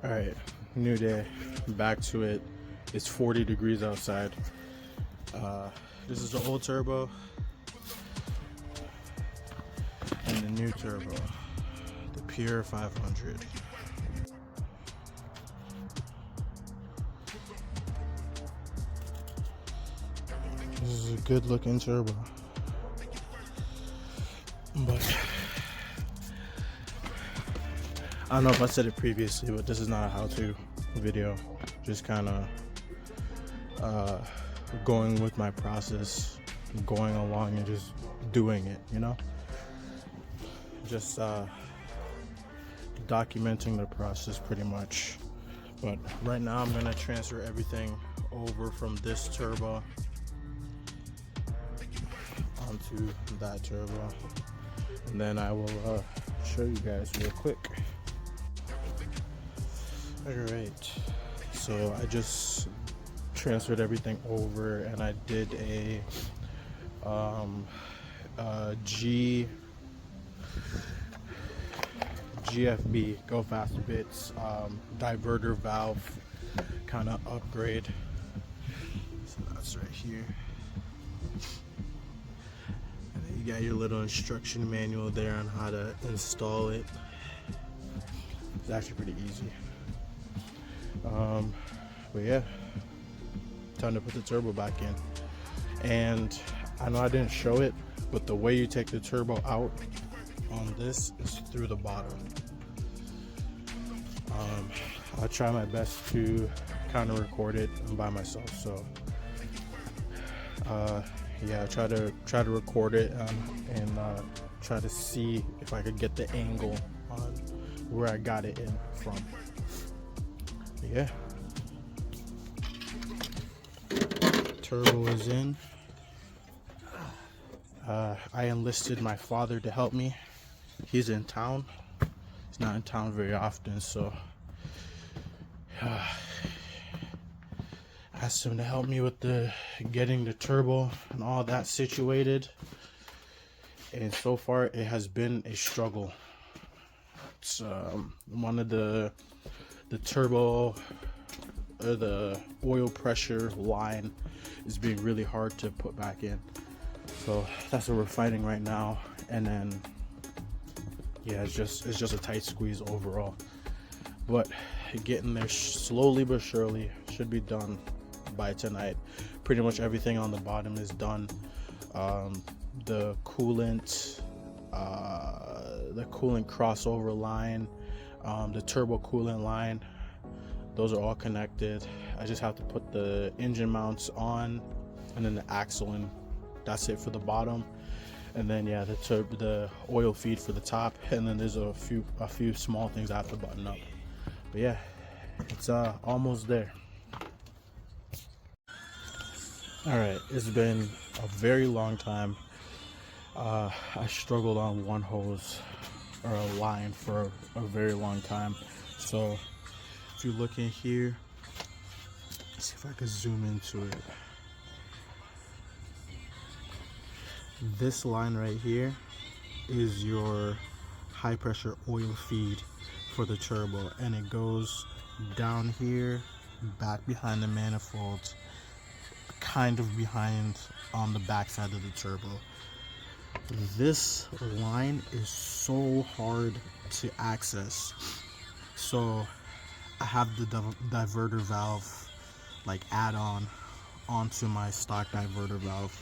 All right, new day, back to it. It's 40 degrees outside. This is the old turbo and the new turbo, the Pure500. This is a good looking turbo, but I don't know if I said it previously, but this is not a how-to video. Just kind of going with my process, going along and just doing it, you know? Just documenting the process pretty much. But right now I'm gonna transfer everything over from this turbo onto that turbo. And then I will show you guys real quick. Alright, so I just transferred everything over and I did a GFB, go faster bits, diverter valve kind of upgrade. So that's right here. And then you got your little instruction manual there on how to install it. It's actually pretty easy. But yeah, time to put the turbo back in. And I know I didn't show it, but the way you take the turbo out on this is through the bottom. I'll try my best to kind of record it by myself. So yeah, I'll try to record it and try to see if I could get the angle on where I got it in from. Yeah, turbo is in. I enlisted my father to help me. He's in town. He's not in town very often, so asked him to help me with getting the turbo and all that situated. And so far it has been a struggle. It's one of the turbo or the oil pressure line is being really hard to put back in. So that's what we're fighting right now. And then yeah, it's just a tight squeeze overall. But getting there slowly but surely. Should be done by tonight. Pretty much everything on the bottom is done. The coolant crossover line, the turbo coolant line, those are all connected. I just have to put the engine mounts on and then the axle in. That's it for the bottom. And then yeah, the oil feed for the top, and then there's a few small things I have to button up. But yeah, it's almost there. All right, it's been a very long time. I struggled on one hose or a line for a very long time. So if you look in here, let's see if I can zoom into it. This line right here is your high pressure oil feed for the turbo, and it goes down here, back behind the manifold, kind of behind on the back side of the turbo. This line is so hard to access, so I have the diverter valve like add-on onto my stock diverter valve,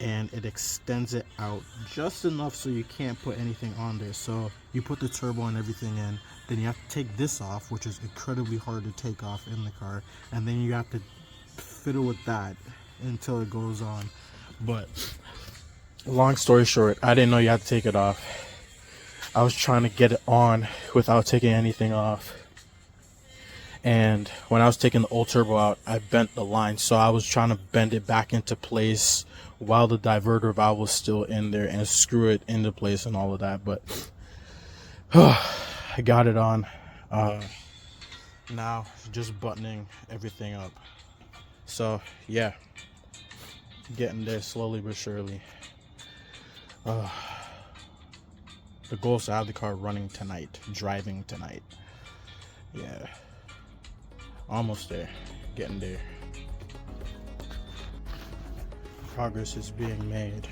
and it extends it out just enough so you can't put anything on there. So you put the turbo and everything in, then you have to take this off, which is incredibly hard to take off in the car, and then you have to fiddle with that until it goes on. But long story short, I didn't know you had to take it off. I was trying to get it on without taking anything off, and when I was taking the old turbo out, I bent the line, so I was trying to bend it back into place while the diverter valve was still in there and screw it into place and all of that. But I got it on. Now just buttoning everything up. So yeah, getting there slowly but surely. The goal is to have the car running tonight, driving tonight. Yeah, almost there, getting there. Progress is being made.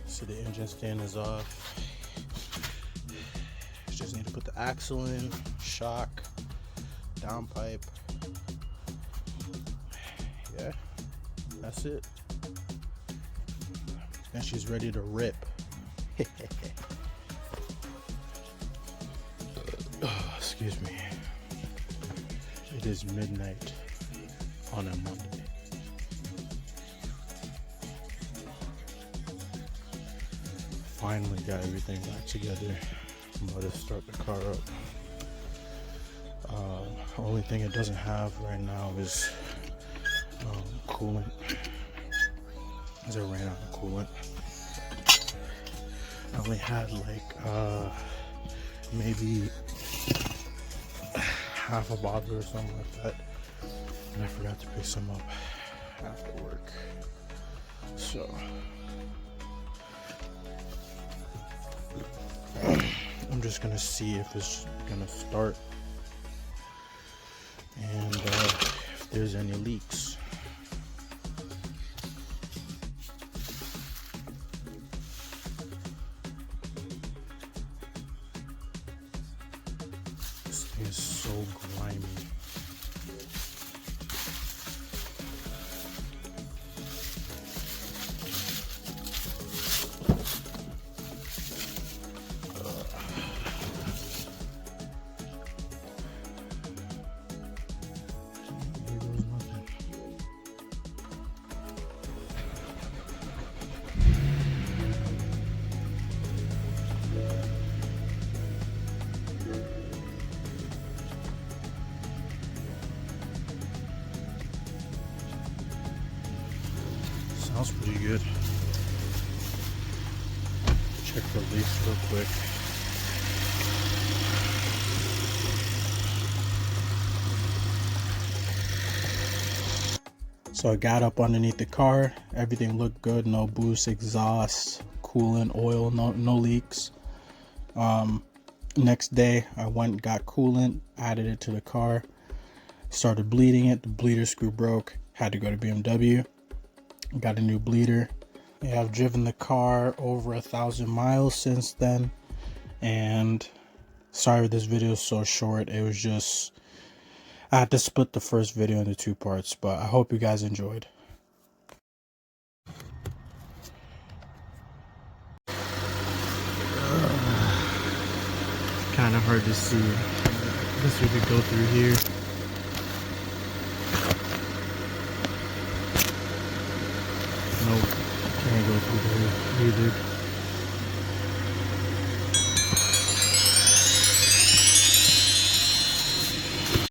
So the engine stand is off. Just need to put the axle in, shock, downpipe. Yeah, that's it. And she's ready to rip. Oh, excuse me. It is midnight on a Monday. Finally got everything back together. I'm about to start the car up. Only thing it doesn't have right now is coolant, as it ran out of coolant. I only had like maybe half a bottle or something like that, and I forgot to pick some up after work. So I'm just gonna see if it's gonna start and if there's any leaks. This thing is so grimy. Sounds pretty good. Check for leaks real quick. So I got up underneath the car. Everything looked good. No boost, exhaust, coolant, oil, no leaks. Next day I went and got coolant, added it to the car, started bleeding it. The bleeder screw broke. Had to go to BMW. Got a new bleeder. Yeah, I've driven the car over 1,000 miles since then, and sorry this video is so short. It was just, I had to split the first video into 2 parts, but I hope you guys enjoyed. Kind of hard to see. I guess we could go through here. Nope, can't go through there either.